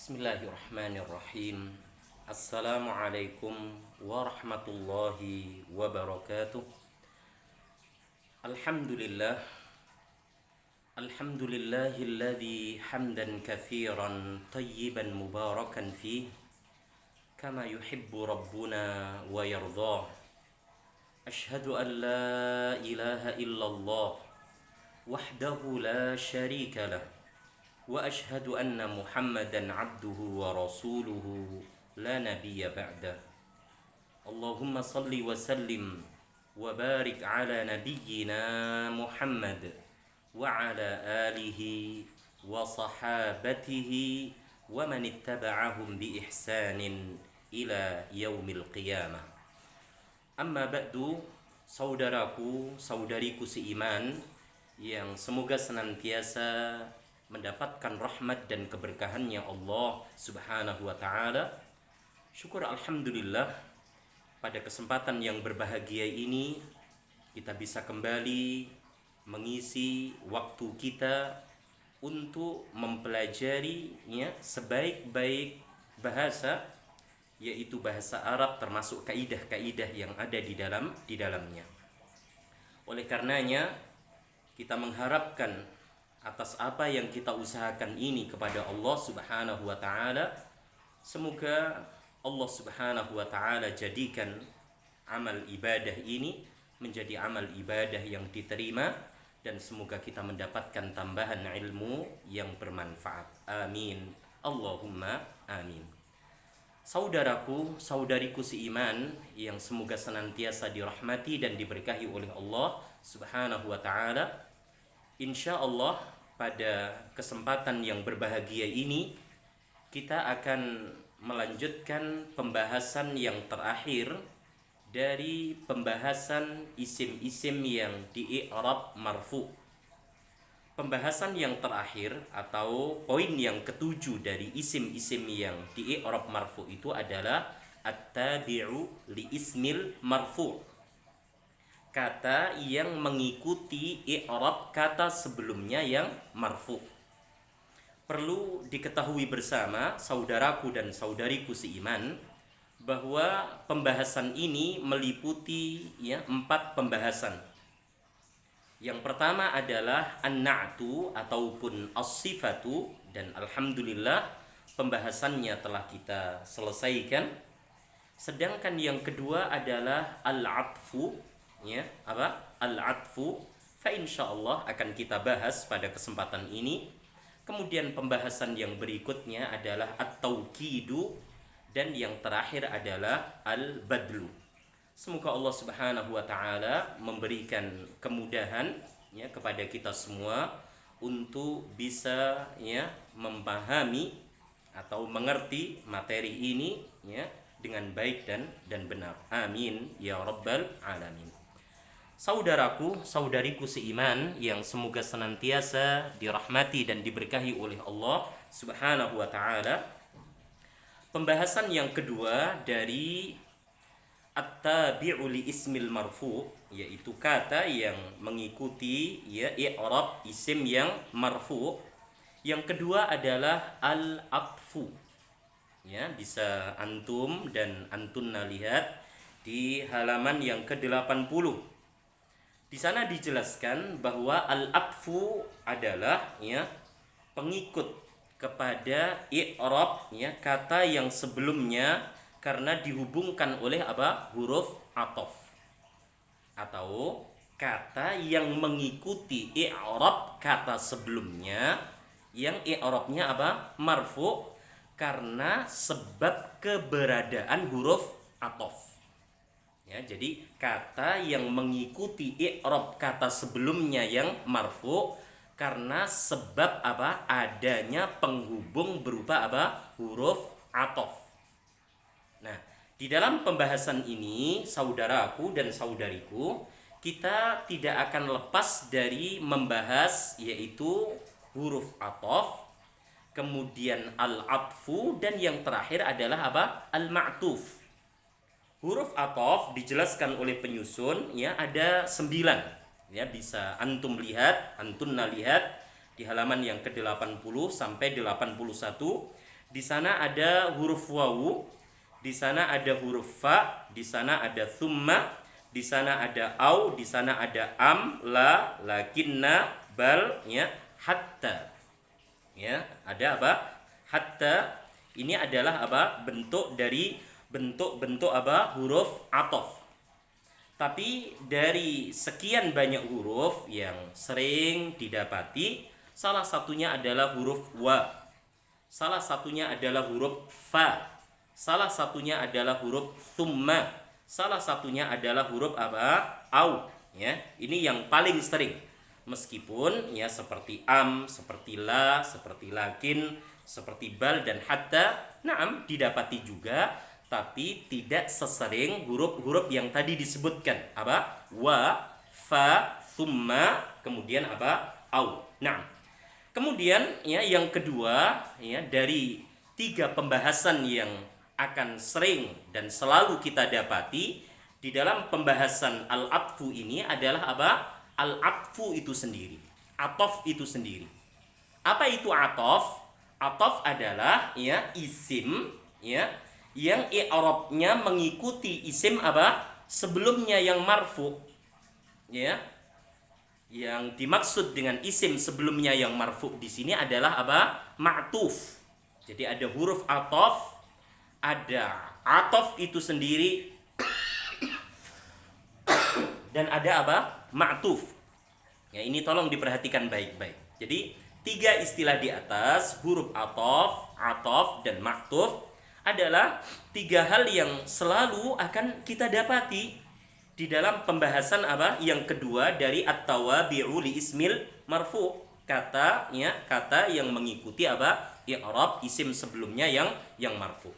Bismillahirrahmanirrahim. Assalamualaikum warahmatullahi wabarakatuh. Alhamdulillah. Alhamdulillahilladzi hamdan katsiran tayyiban mubarakan fih kama yuhibbu rabbuna wa yardah. Ashhadu an la ilaha illallah wahdahu la syarika lah. وأشهد أن محمدًا عبده ورسوله لا نبي بعده اللهم صل وسلم وبارك على نبينا محمد وعلى آله وصحابته ومن اتبعهم بإحسان إلى يوم القيامة. أما بعد, saudaraku, saudariku seiman yang semoga senantiasa mendapatkan rahmat dan keberkahannya Allah Subhanahu wa taala. Syukur alhamdulillah, pada kesempatan yang berbahagia ini kita bisa kembali mengisi waktu kita untuk mempelajari sebaik-baik bahasa, yaitu bahasa Arab, termasuk kaidah-kaidah yang ada di dalamnya. Oleh karenanya kita mengharapkan atas apa yang kita usahakan ini kepada Allah Subhanahu wa taala, semoga Allah Subhanahu wa taala jadikan amal ibadah ini menjadi amal ibadah yang diterima, dan semoga kita mendapatkan tambahan ilmu yang bermanfaat. Amin. Allahumma amin. Saudaraku, saudariku seiman yang semoga senantiasa dirahmati dan diberkahi oleh Allah Subhanahu wa taala, insya Allah pada kesempatan yang berbahagia ini kita akan melanjutkan pembahasan yang terakhir dari pembahasan isim-isim yang di-i'rab marfu. Pembahasan yang terakhir atau poin yang ketujuh dari isim-isim yang di-i'rab marfu itu adalah at-tabi'u li ismil marfu', kata yang mengikuti i'rab kata sebelumnya yang marfu. Perlu diketahui bersama saudaraku dan saudariku seiman bahwa pembahasan ini meliputi 4 pembahasan. Yang pertama adalah an-na'tu ataupun as-sifatu, dan alhamdulillah pembahasannya telah kita selesaikan. Sedangkan yang kedua adalah al-'atfu, al-'atfu, fa insyaallah akan kita bahas pada kesempatan ini. Kemudian pembahasan yang berikutnya adalah at-taukidu, dan yang terakhir adalah al-badlu. Semoga Allah Subhanahu wa taala memberikan kemudahan kepada kita semua untuk bisa memahami atau mengerti materi ini dengan baik dan benar. Amin ya rabbal alamin. Saudaraku, saudariku seiman yang semoga senantiasa dirahmati dan diberkahi oleh Allah Subhanahu wa taala. Pembahasan yang kedua dari at-tabi'u li ismil marfu', yaitu kata yang mengikuti i'rab isim yang marfu'. Yang kedua adalah al-'atfu. Bisa antum dan antunna lihat di halaman yang ke-80. Di sana dijelaskan bahwa al-'atfu adalah pengikut kepada i'rab kata yang sebelumnya karena dihubungkan oleh huruf ataf, atau kata yang mengikuti i'rab kata sebelumnya yang i'rabnya marfu karena sebab keberadaan huruf ataf. Jadi kata yang mengikuti i'rab kata sebelumnya yang marfu karena sebab adanya penghubung berupa huruf ataf. Nah, di dalam pembahasan ini, saudaraku dan saudariku, kita tidak akan lepas dari membahas yaitu huruf ataf, kemudian al-'atfu, dan yang terakhir adalah al-ma'tuf. Huruf ataf dijelaskan oleh penyusun ada 9. Bisa antum lihat, antunna lihat di halaman yang ke-80 sampai 81. Di sana ada huruf wawu, di sana ada huruf fa, di sana ada thumma, di sana ada au, di sana ada am, la, lakinna, bal, ya, hatta. Ya, ada apa? Hatta. Ini adalah apa? Bentuk dari bentuk-bentuk apa? Huruf atof. Tapi dari sekian banyak huruf yang sering didapati, salah satunya adalah huruf wa. Salah satunya adalah huruf fa. Salah satunya adalah huruf thumma. Salah satunya adalah huruf apa? Au, ya. Ini yang paling sering. Meskipun ya seperti am, seperti la, seperti lakin, seperti bal dan hatta, naam didapati juga, tapi tidak sesering huruf-huruf yang tadi disebutkan. Apa? Wa, fa, thumma, kemudian apa? Au. Naam. Kemudian ya yang kedua ya dari 3 pembahasan yang akan sering dan selalu kita dapati di dalam pembahasan al-atfu ini adalah apa? Al-atfu itu sendiri, atof itu sendiri. Apa itu atof? Atof adalah ya isim ya yang i'rabnya mengikuti isim apa? Sebelumnya yang marfu. Ya. Yang dimaksud dengan isim sebelumnya yang marfu di sini adalah apa? Ma'tuf. Jadi ada huruf atof, ada atof itu sendiri, dan ada apa? Ma'tuf. Ya, ini tolong diperhatikan baik-baik. Jadi 3 istilah di atas, huruf atof, dan ma'tuf adalah 3 hal yang selalu akan kita dapati di dalam pembahasan apa? Yang kedua dari at-tawabi'u li ismil marfu. Kata yang mengikuti apa? I'rab isim sebelumnya yang marfu.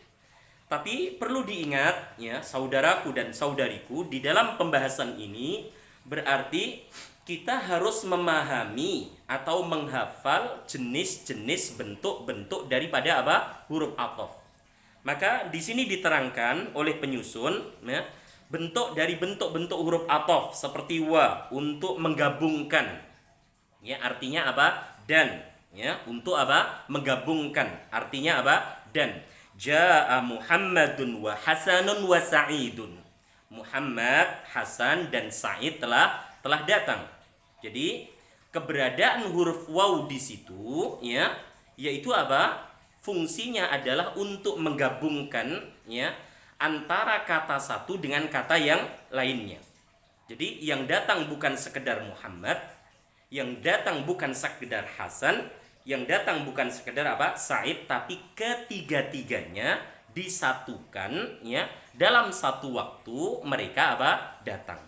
Tapi perlu diingat ya, saudaraku dan saudariku, di dalam pembahasan ini berarti kita harus memahami atau menghafal jenis-jenis bentuk-bentuk daripada apa? Huruf atof. Maka di sini diterangkan oleh penyusun ya, bentuk dari bentuk-bentuk huruf atof seperti wa untuk menggabungkan. Ya, artinya apa? Dan ya, untuk apa? Menggabungkan. Artinya apa? Dan. Ja'a Muhammadun wa Hasanun wa Sa'idun. Muhammad, Hasan dan Sa'id telah datang. Jadi keberadaan huruf waw di situ ya, yaitu apa? Fungsinya adalah untuk menggabungkan ya antara kata satu dengan kata yang lainnya. Jadi yang datang bukan sekedar Muhammad, yang datang bukan sekedar Hasan, yang datang bukan sekedar apa? Sa'id, tapi ketiga-tiganya disatukan ya dalam satu waktu mereka apa? Datang.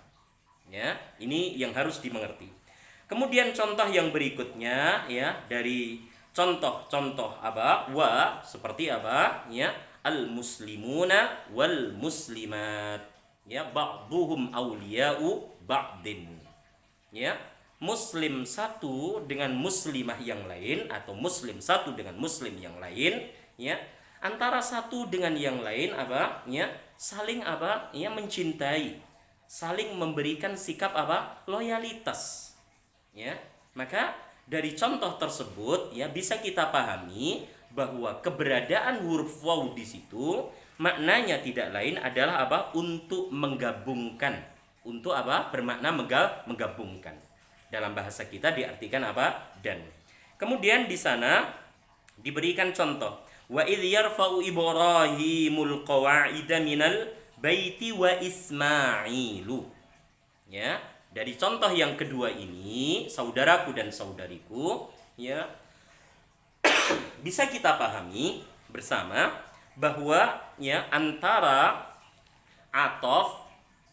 Ya, ini yang harus dimengerti. Kemudian contoh yang berikutnya ya dari contoh-contoh apa? Wa seperti apa? Ya, al-muslimuna wal muslimat. Ya, ba'duhum awliya'u ba'din. Ya, muslim satu dengan muslimah yang lain atau muslim satu dengan muslim yang lain ya, antara satu dengan yang lain apa ya, saling apa ya, mencintai, saling memberikan sikap apa, loyalitas ya. Maka dari contoh tersebut ya bisa kita pahami bahwa keberadaan huruf waw di situ maknanya tidak lain adalah apa, untuk menggabungkan, untuk apa, bermakna menggabungkan. Dalam bahasa kita diartikan apa? Dan. Kemudian di sana diberikan contoh. Wa idh yarfa'u Ibrahimul qawa'ida minal baiti wa Ismailu. Ya, dari contoh yang kedua ini, saudaraku dan saudariku, ya, bisa kita pahami bersama bahwa ya antara atof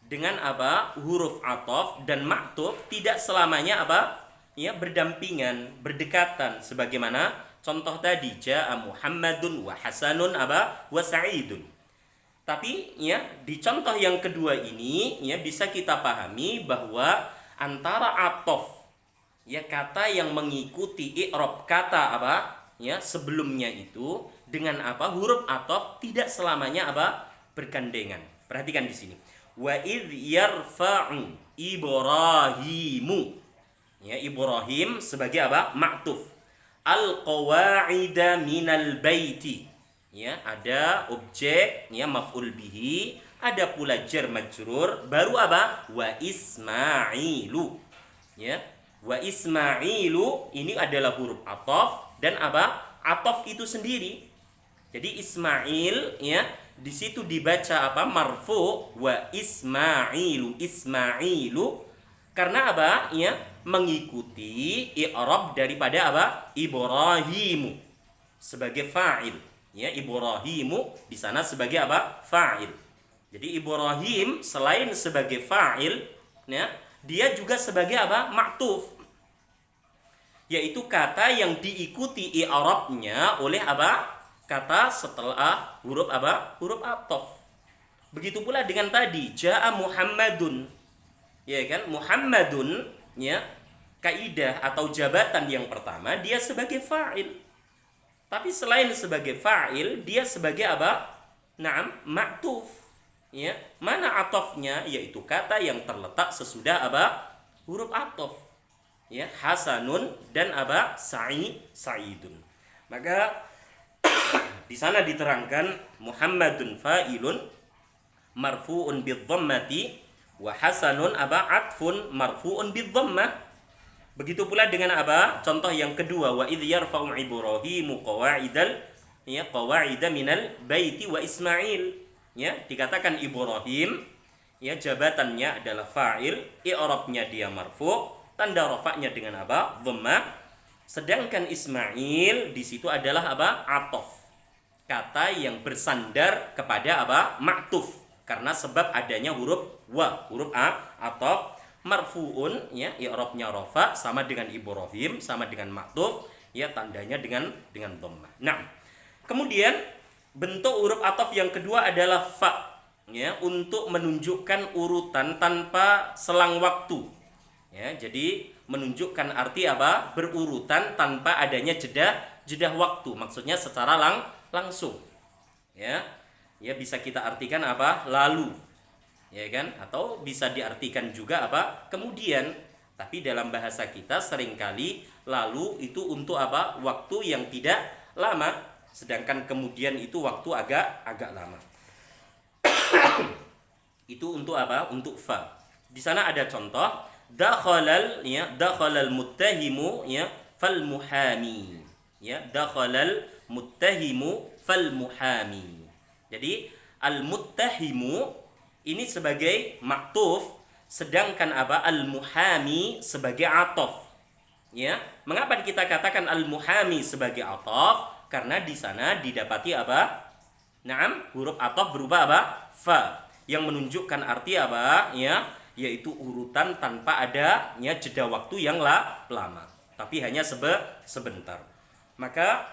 dengan apa, huruf atof dan ma'tuf tidak selamanya apa ya, berdampingan, berdekatan, sebagaimana contoh tadi, ja'a Muhammadun wa Hasanun apa wa Sa'idun. Tapi ya di contoh yang kedua ini ya bisa kita pahami bahwa antara atof ya, kata yang mengikuti i'rab kata apa ya sebelumnya itu, dengan apa, huruf atof tidak selamanya apa, bergandengan. Perhatikan di sini. Wa idh yarfa'u Ibrahimu. Ya, Ibrahim sebagai apa? Ma'tuf. Al-qawa'ida minal baiti. ya, ada objek, ya, maf'ul bihi, ada pula jar majrur, baru apa? Wa Ismailu. Ya. Wa Ismailu ini adalah huruf ataf dan apa? Ataf itu sendiri. Jadi Ismail, ya, di situ dibaca apa? Marfu, wa Ismailu, Ismailu, karena apa? Ya, mengikuti i'rab daripada apa? Ibrahimu sebagai fa'il. Ya, Ibrahimu di sana sebagai apa? Fa'il. Jadi Ibrahim selain sebagai fa'il, ya, dia juga sebagai apa? Ma'tuf. Yaitu kata yang diikuti i'rabnya oleh apa? Kata setelah huruf apa? Huruf ataf. Begitu pula dengan tadi jaa Muhammadun. Ya kan? Muhammadun, ya, kaidah atau jabatan yang pertama dia sebagai fa'il. Tapi selain sebagai fa'il, dia sebagai apa? Naam, ma'tuf. Ya, mana atofnya? Yaitu kata yang terletak sesudah apa? Huruf ataf. Ya, Hasanun dan apa? Sa'idun. Maka di sana diterangkan Muhammadun fa'ilun marfu'un bidhammati wa hasanun apa? Atfun marfu'un bidhammah. Begitu pula dengan apa? Contoh yang kedua, wa idh yarfa'u Ibrahimu qawa'idal, ya, qawa'ida minal baiti wa Ismail. Ya, dikatakan Ibrahim, ya, jabatannya adalah fa'il, i'rabnya dia marfu', tanda rafa'nya dengan apa? Dhammah. Sedangkan Ismail di situ adalah apa? Ataf. Kata yang bersandar kepada apa? Ma'tuf. Karena sebab adanya huruf wa, huruf a, ataf, marfu'un, ya, i'rabnya rafa, sama dengan Ibrahim, sama dengan ma'tuf, ya, tandanya dengan dhammah. Nah, kemudian bentuk huruf ataf yang kedua adalah fa, ya, untuk menunjukkan urutan tanpa selang waktu. Ya, jadi menunjukkan arti apa? Berurutan tanpa adanya jeda waktu. Maksudnya secara langsung. Ya. Ya, bisa kita artikan apa? Lalu. Ya kan? Atau bisa diartikan juga apa? Kemudian. Tapi dalam bahasa kita seringkali lalu itu untuk apa? Waktu yang tidak lama, sedangkan kemudian itu waktu agak lama. Itu untuk apa? Untuk fa. Di sana ada contoh, dakhalal, ya, dakhalal muttahimu, ya, fal muhami. Ya, dakhalal muttahimu fal muhami. Jadi al muttahimu ini sebagai maktuf, sedangkan apa? Al muhami sebagai ataf. Ya, mengapa kita katakan al muhami sebagai ataf? Karena di sana didapati apa? Naam, huruf ataf berupa apa? Fa, yang menunjukkan arti apa? Ya, yaitu urutan tanpa adanya jeda waktu yang lama, tapi hanya sebentar. Maka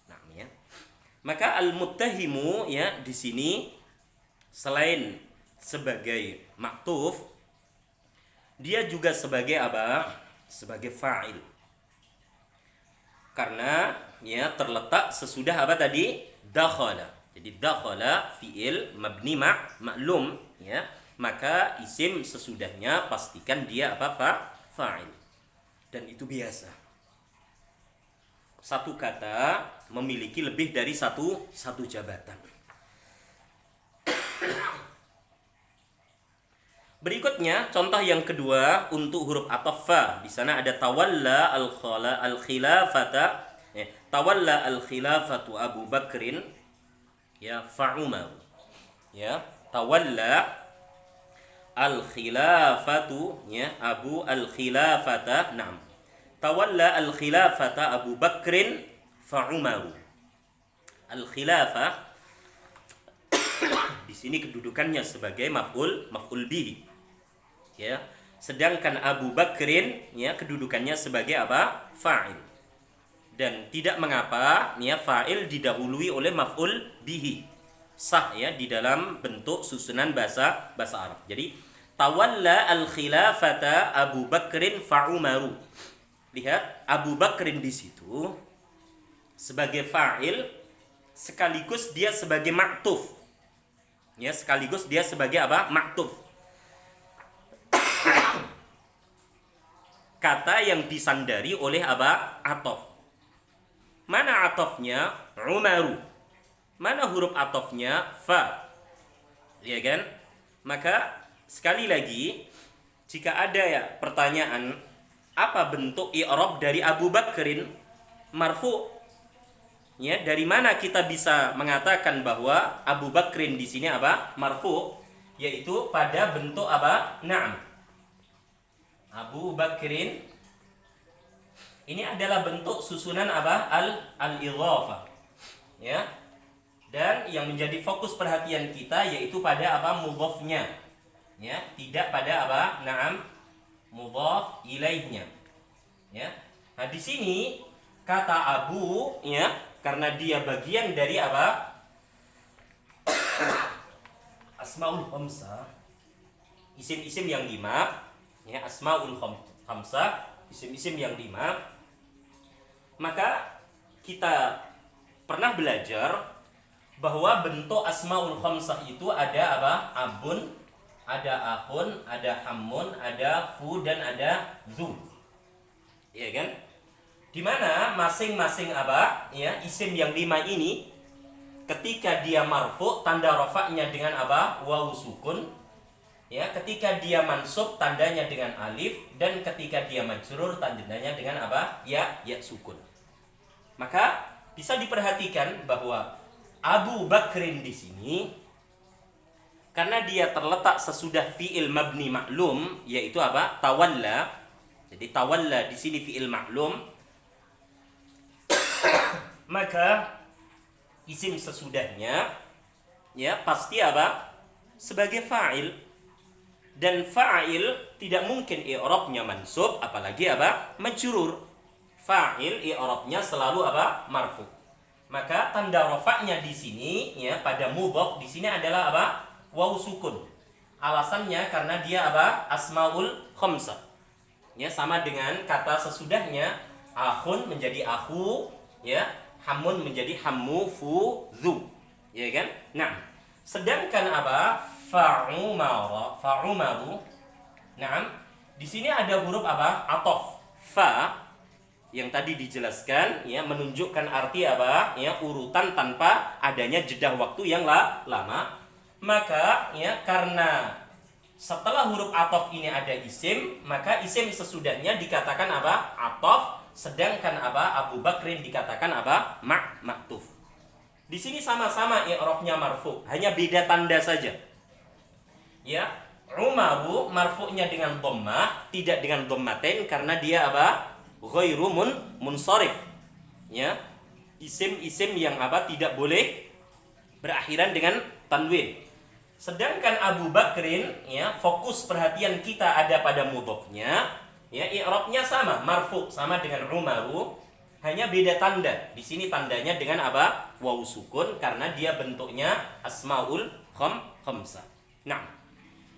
nah, ya. Maka al-muttahimu, ya, di sini selain sebagai maktuf, dia juga sebagai apa? Sebagai fa'il. Karena, ya, terletak sesudah apa tadi? Dakhala. Jadi dakhala fi'il mabni ma'lum, ya. Maka isim sesudahnya pastikan dia apa? Fa'il. Dan itu biasa. Satu kata memiliki lebih dari satu jabatan. Berikutnya contoh yang kedua untuk huruf ataf fa. Di sana ada tawalla al-khilafata, ya, tawalla al-khilafatu Abu Bakrin, ya, fa'umar. Ya, tawalla al-khilafatu, ya, Abu al-khilafata, na'am. Tawalla al-khilafata Abu Bakrin fa'umar. Al-khilafah di sini kedudukannya sebagai maf'ul bihi. Ya, sedangkan Abu Bakrin, ya, kedudukannya sebagai apa? Fa'il. Dan tidak mengapa, ya, fa'il didahului oleh maf'ul bihi. Sah, ya, di dalam bentuk susunan bahasa Arab. Jadi tawalla al-khilafata Abu Bakrin fa'umaru. Lihat, Abu Bakrin di situ sebagai fa'il sekaligus dia sebagai maktuf. Ya, sekaligus dia sebagai apa? Maktuf. kata yang disandari oleh apa? Atof. Mana atofnya? Umaru. Mana huruf atofnya? Fa. Ya kan? Maka sekali lagi, jika ada ya pertanyaan, apa bentuk i'rab dari Abu Bakrin marfu? Ya, dari mana kita bisa mengatakan bahwa Abu Bakrin di sini apa? Marfu, yaitu pada bentuk apa? Na'am. Abu Bakrin ini adalah bentuk susunan apa? Al-idhafah. Ya. Dan yang menjadi fokus perhatian kita yaitu pada apa? Mudhafnya. Ya, tidak pada apa? Na'am, mudhaf ilaihnya. Ya. Nah, di sini kata Abu ya, karena dia bagian dari apa? Asmaul khamsah. Isim-isim yang 5, ya, asmaul khamsah, isim-isim yang 5. Maka kita pernah belajar bahwa bentuk asmaul khamsah itu ada apa? Abun, ada akhun, ada hamun, ada fu, dan ada zu. Iya kan? Di mana masing-masing apa? Ya, isim yang 5 ini ketika dia marfu tanda rafa'nya dengan apa? Wawu sukun. Ya, ketika dia mansub tandanya dengan alif, dan ketika dia majrur tandanya dengan apa? Ya sukun. Maka bisa diperhatikan bahwa Abu Bakrin di sini karena dia terletak sesudah fi'il mabni maklum, yaitu apa? Tawalla. Jadi tawalla di sini fi'il maklum, maka isim sesudahnya ya pasti apa? Sebagai fa'il. Dan fa'il tidak mungkin i'rabnya mansub, apalagi apa? Majrur. Fa'il i'rabnya selalu apa? Marfu. Maka tanda rafa'nya di sini ya pada mudhaf di sini adalah apa? Wawu sukun. Alasannya karena dia apa? Asmaul khamsah. Ya, sama dengan kata sesudahnya, akhun menjadi akhu, ya, hamun menjadi hammu, fu, zu. Ya kan? Nah, sedangkan apa? Fa'umaru. Nah, di sini ada huruf apa? Atof. Fa yang tadi dijelaskan ya menunjukkan arti apa? Ya, urutan tanpa adanya jeda waktu yang lama. Maka ya karena setelah huruf atof ini ada isim, maka isim sesudahnya dikatakan apa? Atof, sedangkan apa? Abu Bakrin dikatakan apa? Maktuf. Di sini sama-sama i'rabnya marfu, hanya beda tanda saja. Ya, Umaru marfu'nya dengan dhammah, tidak dengan dhammatain karena dia apa? Ghairu munsharif. Ya, isim-isim yang apa? Tidak boleh berakhiran dengan tanwin. Sedangkan Abu Bakrin ya fokus perhatian kita ada pada mudhafnya, ya i'rabnya sama, marfu sama dengan Umaru, hanya beda tanda. Di sini tandanya dengan apa? Wawu sukun karena dia bentuknya asmaul khamsah. Nah,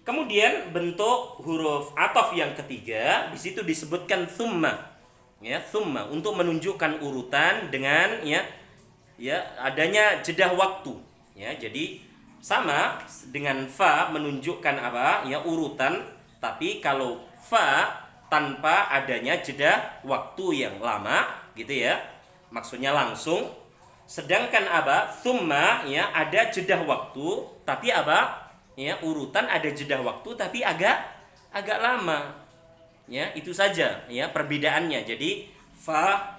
kemudian bentuk huruf ataf yang ketiga di situ disebutkan tsumma. Ya, tsumma untuk menunjukkan urutan dengan ya adanya jeda waktu. Ya, jadi sama dengan fa menunjukkan apa? Ya, urutan, tapi kalau fa tanpa adanya jeda waktu yang lama gitu ya. Maksudnya langsung. Sedangkan apa? Tsumma ya ada jeda waktu, tapi apa? Ya, urutan ada jeda waktu tapi agak lama. Ya, itu saja ya perbedaannya. Jadi fa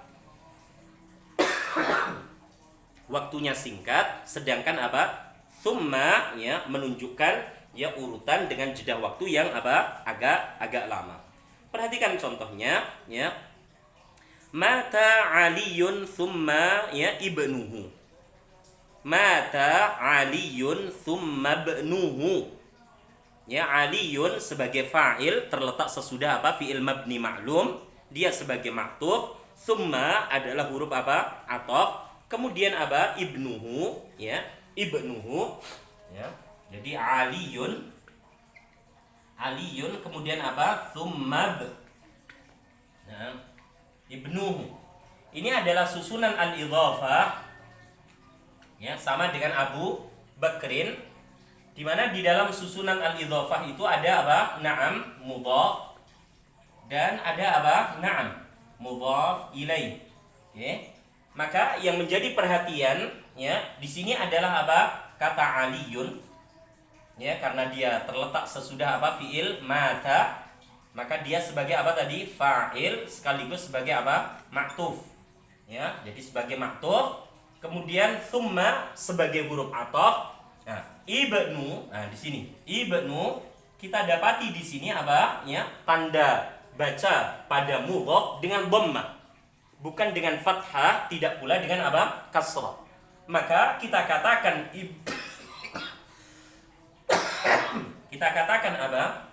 waktunya singkat, sedangkan apa? Tsumma ya menunjukkan ya urutan dengan jeda waktu yang apa? agak lama. Perhatikan contohnya ya. Mata Aliyun tsumma ya ibnuhu. Mata Aliyun tsumma ibnuhu. Ya, Aliyun sebagai fa'il terletak sesudah apa? Fi'il mabni ma'lum, dia sebagai maktuf. Tsumma adalah huruf apa? Ataf. Kemudian apa? Ibnuhu, ya. Ibnuhu, ya. Jadi Aliyun kemudian apa? Tsumma nah, ibnuhu. Ini adalah susunan al-idhafah. Ya, sama dengan Abu Bakrin, di mana di dalam susunan al-idhafah itu ada apa? Na'am, mudhaf, dan ada apa? Na'am, mudhaf ilaih. Oke. Maka yang menjadi perhatian ya di sini adalah apa? Kata aliyun. Ya, karena dia terletak sesudah apa? Fiil mata. Maka dia sebagai apa tadi? Fa'il sekaligus sebagai apa? Ma'tuf. Ya, jadi sebagai ma'tuf. Kemudian thumma sebagai huruf ataf. Nah, ibnu, nah di sini ibnu kita dapati di sini apa? Ya, tanda baca pada mudhaf dengan dhammah. Bukan dengan fathah, tidak pula dengan apa? Kasrah. Maka kita katakan kita katakan apa?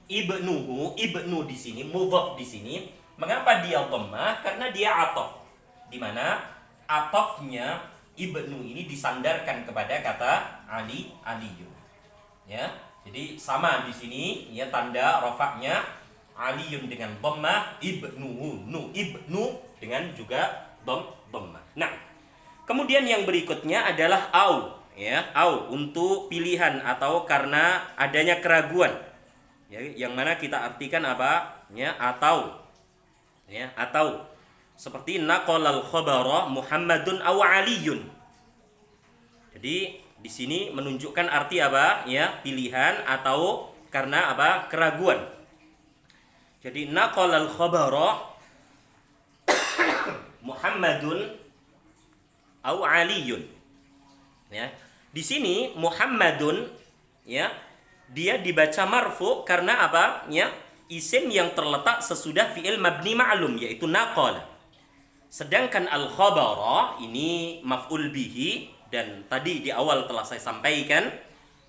Ibnu di sini, mudhaf di sini. Mengapa dia dhammah? Karena dia ataf. Di mana atafnya ibnu ini disandarkan kepada kata aliyun. Ya. Jadi sama di sini ya tanda rafa'nya aliyun dengan dhammah, ibnu dengan juga dhammah. Nah, kemudian yang berikutnya adalah au ya, au untuk pilihan atau karena adanya keraguan. Ya, yang mana kita artikan apa? Ya, atau seperti naqalal khabara Muhammadun aw Aliyun. Jadi di sini menunjukkan arti apa? Ya, pilihan atau karena apa? Keraguan. Jadi naqalal khabara Muhammadun aw Aliyun. Ya. Di sini Muhammadun ya, dia dibaca marfu karena apa? Ya, isim yang terletak sesudah fi'il mabni ma'lum yaitu naqala. Sedangkan al-khabara ini maf'ul bihi dan tadi di awal telah saya sampaikan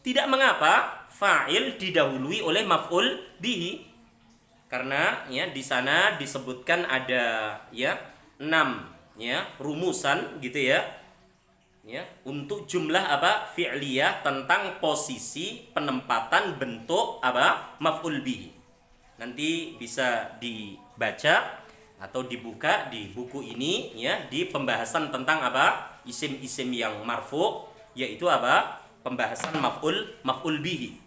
tidak mengapa fa'il didahului oleh maf'ul bihi karena ya di sana disebutkan ada ya 6 ya rumusan gitu ya. Ya, untuk jumlah apa fi'liyah tentang posisi penempatan bentuk apa maf'ul bihi. Nanti bisa dibaca atau dibuka di buku ini ya di pembahasan tentang apa isim-isim yang marfu yaitu apa pembahasan maf'ul bihi.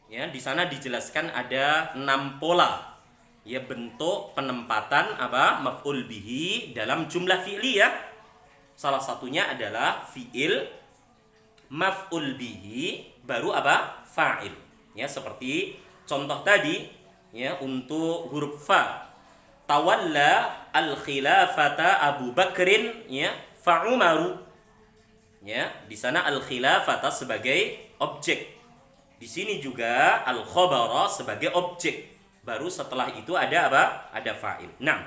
Ya, di sana dijelaskan ada 6 pola ya bentuk penempatan apa maf'ul bihi dalam jumlah fi'liyah. Salah satunya adalah fi'il maf'ul bihi baru apa fa'il. Ya, seperti contoh tadi ya untuk huruf fa. Tawalla al-khilafata Abu Bakrin ya fa Umaru. Ya, di sana al-khilafata sebagai objek. Di sini juga al-khabara sebagai objek. Baru setelah itu ada apa? Ada fa'il. Nah,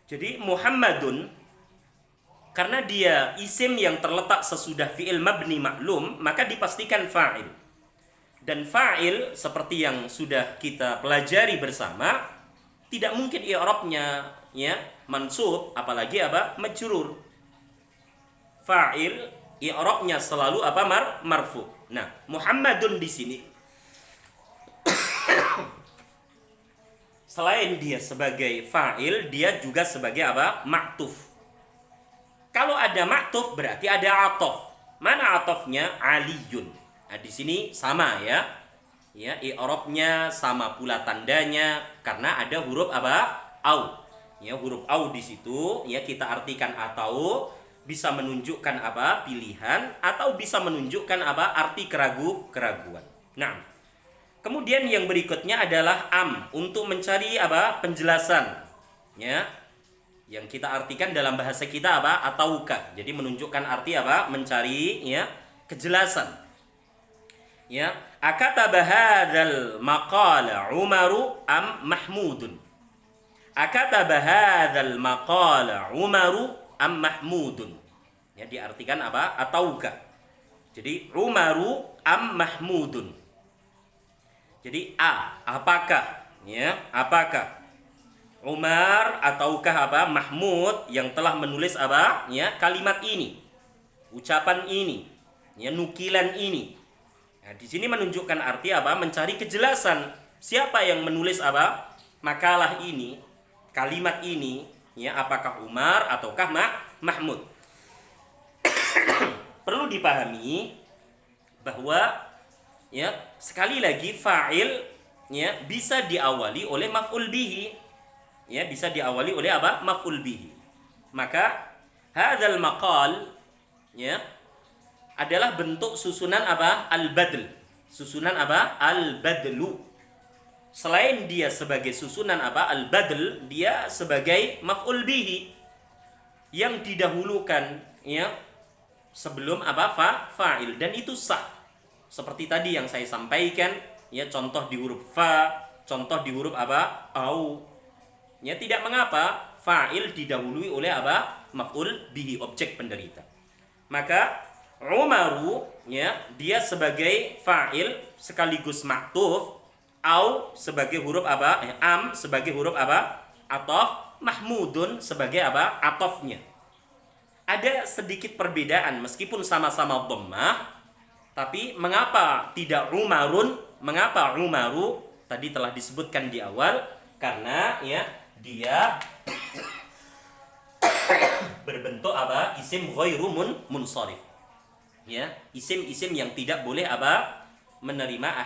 jadi Muhammadun karena dia isim yang terletak sesudah fi'il mabni maklum, maka dipastikan fa'il. Dan fa'il seperti yang sudah kita pelajari bersama, tidak mungkin i'rabnya ya mansub apalagi apa? Majrur. Fa'il i'rabnya selalu apa? Marfu. Nah, Muhammadun di sini selain dia sebagai fa'il, dia juga sebagai apa? Ma'tuf. Kalau ada ma'tuf berarti ada atof. Mana atofnya? Aliyun. Nah, di sini sama ya. Ya, i'rabnya sama pula tandanya karena ada huruf apa? Au. Ya, huruf au di situ ya kita artikan atau bisa menunjukkan apa? Pilihan atau bisa menunjukkan apa? Arti keraguan. Nah, kemudian yang berikutnya adalah am untuk mencari apa? Penjelasan. Ya. Yang kita artikan dalam bahasa kita apa? Ataukah. Jadi menunjukkan arti apa? Mencari ya kejelasan. Ya, akataba hadzal maqala Umaru am Mahmudun. Akataba hadzal maqala Umaru am Mahmudun. Ya, diartikan apa? Ataukah. Jadi Umaru am Mahmudun. Jadi apakah? Ya, apakah? Umar ataukah apa Mahmud yang telah menulis apa ya kalimat ini, ucapan ini, ya nukilan ini. Nah, di sini menunjukkan arti apa? Mencari kejelasan siapa yang menulis apa makalah ini, kalimat ini, ya apakah Umar ataukah Mahmud. Perlu dipahami bahwa ya sekali lagi fa'il ya bisa diawali oleh maf'ul bihi. Ya, bisa diawali oleh apa? Maf'ul bihi. Maka hadzal maqal ya adalah bentuk susunan apa? Al-badl. Susunan apa? Al-badlu. Selain dia sebagai susunan apa? Al-badl, dia sebagai maf'ul bihi yang didahulukan ya sebelum apa? Fa'il, dan itu sah. Seperti tadi yang saya sampaikan, ya contoh di huruf fa, contoh di huruf apa? Au. Ya tidak mengapa fa'il didahului oleh apa? Maf'ul bihi, objek penderita. Maka Umaru ya dia sebagai fa'il sekaligus ma'tuf, au sebagai huruf apa? Am sebagai huruf apa? Ataf, Mahmudun sebagai apa? Atofnya. Ada sedikit perbedaan meskipun sama-sama dhammah, tapi mengapa tidak Umarun? Mengapa Umaru? Tadi telah disebutkan di awal, karena ya dia berbentuk apa? Isim ghairu munsharif. Ya, isim-isim yang tidak boleh apa? Menerima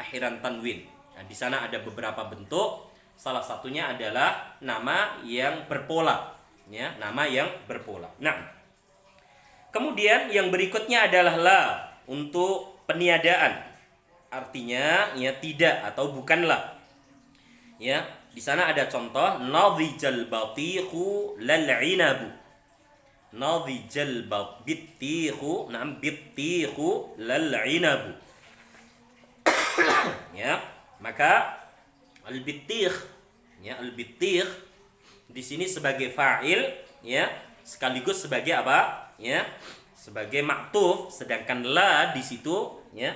akhiran tanwin. Nah, di sana ada beberapa bentuk. Salah satunya adalah nama yang berpola. Ya, nama yang berpola. Nah, kemudian yang berikutnya adalah la untuk peniadaan. Artinya ya tidak atau bukanlah. Ya, di sana ada contoh nadhijal batiqu lal inabu. Nadhijal batiqu, nam bitiqu lal inabu. Ya, maka al-bittiq ya al-bittiq di sini sebagai fa'il ya sekaligus sebagai apa? Ya, sebagai maktuf, sedangkan la di situ ya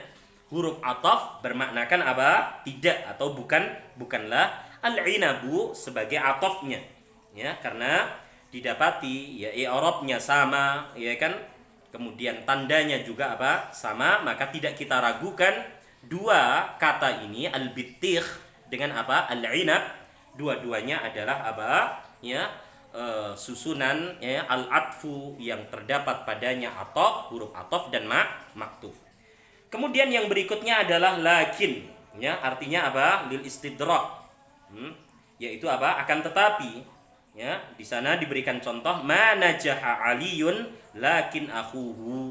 huruf ataf bermaknakan apa? Tidak atau bukanlah. Al-inabu sebagai atafnya ya, karena didapati ya i'rabnya sama ya kan, kemudian tandanya juga apa? Sama, maka tidak kita ragukan dua kata ini al-bittikh dengan apa? Al-inab, dua-duanya adalah apa? Ya susunan ya al-atfu yang terdapat padanya ataf, huruf ataf dan maktuf. Kemudian yang berikutnya adalah lakin ya, artinya apa? Lil istidrak. Yaitu apa? Akan tetapi. Ya, di sana diberikan contoh ma najaha aliyun lakin akhuhu.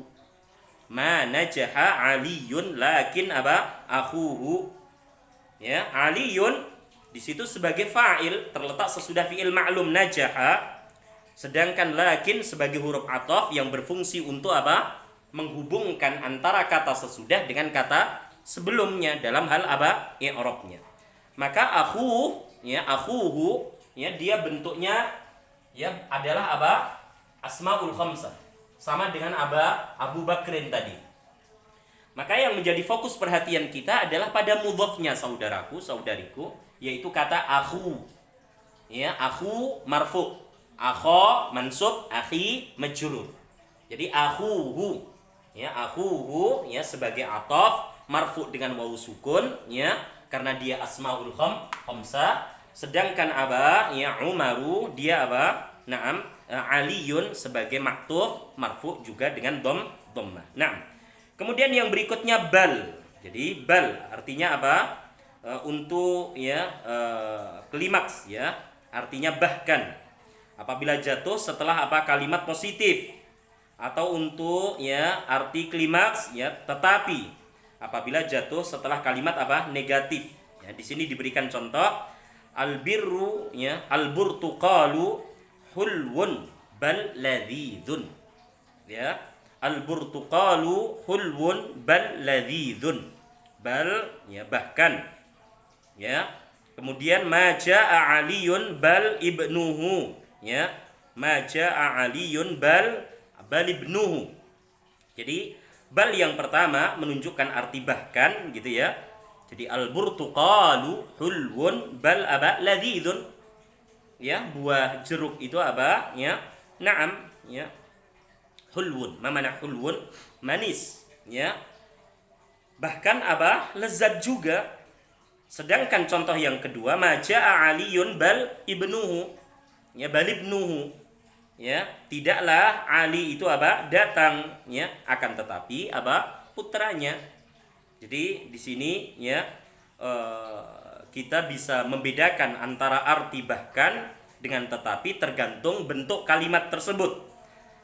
Ma najaha aliyun lakin apa? Akhuhu. Ya, aliyun di situ sebagai fa'il terletak sesudah fi'il ma'lum najaha, sedangkan lakin sebagai huruf ataf yang berfungsi untuk apa? Menghubungkan antara kata sesudah dengan kata sebelumnya dalam hal apa? I'rabnya. Maka akhuhu ya dia bentuknya ya adalah apa? Asmaul khamsah. Sama dengan Abu Bakrin tadi. Maka yang menjadi fokus perhatian kita adalah pada mudhafnya saudaraku, saudariku, yaitu kata akhu. Ya, akhu marfu, akha mansub, akhi majrur. Jadi akhuhu ya, akhuhu ya sebagai ataf marfu dengan wawu sukun ya karena dia asmaul khamsah. Sedangkan ya Umaru dia Naam, Aliyun sebagai maktuf marfu juga dengan dhammah. Naam. Kemudian yang berikutnya bal. Jadi bal artinya untuk ya klimaks ya, artinya bahkan. Apabila jatuh setelah kalimat positif, atau untuk ya arti klimaks ya tetapi apabila jatuh setelah kalimat negatif. Ya, di sini diberikan contoh al-birru ya al-burtuqalu hulwun bal ladhidun. Ya, al-burtuqalu hulwun bal ladhidun. Bal ya bahkan. Ya. Kemudian ma jaa aliyun bal ibnuhu. Ya, ma jaa aliyun bal ibnuhu. Jadi bal yang pertama menunjukkan arti bahkan gitu ya. Jadi al-burtuqalu hulwun bal ladhidun. Ya, buah jeruk itu ya? Naam, ya. Hulwun, mana hulwun? Manis, ya. Bahkan lezat juga. Sedangkan contoh yang kedua, ma jaa aliyun bal ibnuhu. Ya, bal ibnuhu. Ya, tidaklah Ali itu datang, ya, akan tetapi putranya. Jadi di sini ya kita bisa membedakan antara arti bahkan dengan tetapi tergantung bentuk kalimat tersebut.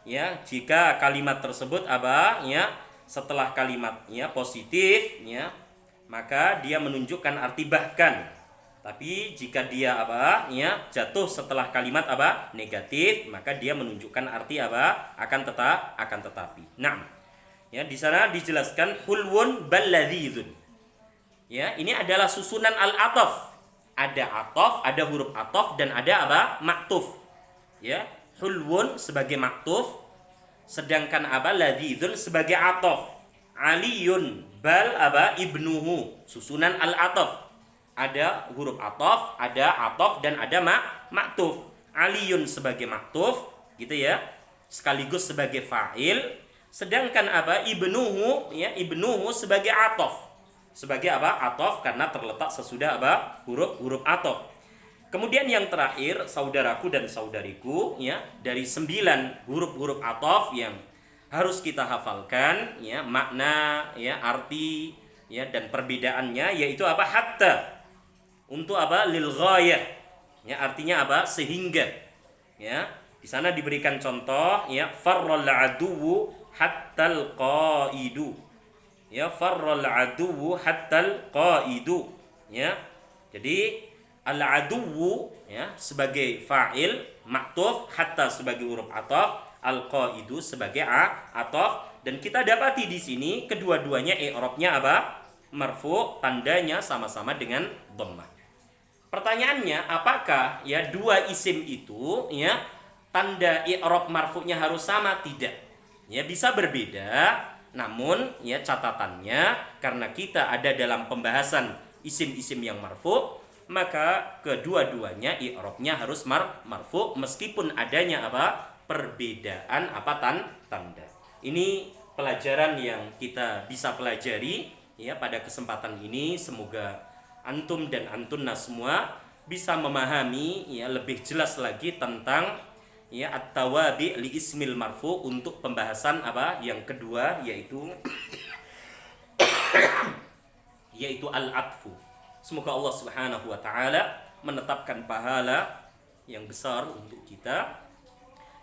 Ya, jika kalimat tersebut apa? Ya, setelah kalimatnya positif, ya, maka dia menunjukkan arti bahkan. Tapi jika dia apa? Ya, jatuh setelah kalimat apa? Negatif, maka dia menunjukkan arti apa? Akan tetapi. Nah, ya di sana dijelaskan hulwun balladzizun. Ya, ini adalah susunan al-ataf. Ada ataf, ada huruf ataf dan ada apa? Maktuf. Ya, hulwun sebagai maktuf, sedangkan apa? Ladzizun sebagai ataf. Aliyun bal apa? Ibnuhu, susunan al-ataf. Ada huruf ataf, ada ataf dan ada maktuf. Aliyun sebagai maktuf, gitu ya, sekaligus sebagai fa'il. Sedangkan apa? Ibnuhu, ya, ibnuhu sebagai ataf. Sebagai apa? Ataf karena terletak sesudah apa? Huruf ataf. Kemudian yang terakhir, saudaraku dan saudariku, ya, dari 9 huruf-huruf ataf yang harus kita hafalkan, ya, makna, ya, arti, ya, dan perbedaannya yaitu apa? Hatta. Untuk apa? Lil ghayah. Ya, artinya apa? Sehingga. Ya, di sana diberikan contoh, ya, farral aduwu hattal qaidu. Ya, farral aduwu hattal qaidu. Ya. Jadi al-aduwu, ya, sebagai fa'il, maktuf, hatta sebagai huruf ataf, al-qaidu sebagai ataf, dan kita dapati di sini kedua-duanya i'rabnya apa? Marfu, tandanya sama-sama dengan dhammah. Pertanyaannya, apakah ya dua isim itu, ya, tanda i'rab marfu'nya harus sama? Tidak. Ya, bisa berbeda, namun ya catatannya karena kita ada dalam pembahasan isim-isim yang marfu', maka kedua-duanya i'rabnya harus marfu' meskipun adanya apa? Perbedaan apa? Tanda. Ini pelajaran yang kita bisa pelajari ya pada kesempatan ini. Semoga antum dan antunna semua bisa memahami ya lebih jelas lagi tentang ya at-tawabi li ismil marfu untuk pembahasan apa yang kedua yaitu al-atfu. Semoga Allah Subhanahu wa taala menetapkan pahala yang besar untuk kita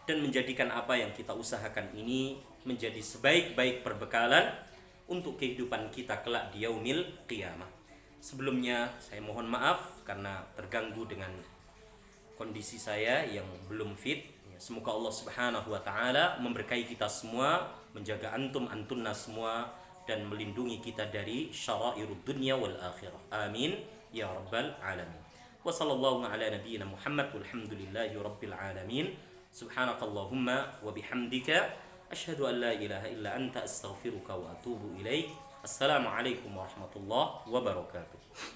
dan menjadikan apa yang kita usahakan ini menjadi sebaik-baik perbekalan untuk kehidupan kita kelak di yaumil qiyamah. Sebelumnya saya mohon maaf karena terganggu dengan kondisi saya yang belum fit. Semoga Allah Subhanahu wa taala memberkahi kita semua, menjaga antum antunna semua dan melindungi kita dari syara'irud dunya wal akhirah. Amin ya rabbal alamin. Wa sallallahu ala nabiyyina Muhammad walhamdulillahi rabbil alamin. Subhanakallahumma wa bihamdika asyhadu an la ilaha illa anta astaghfiruka wa atubu ilaik. Assalamualaikum warahmatullahi wabarakatuh.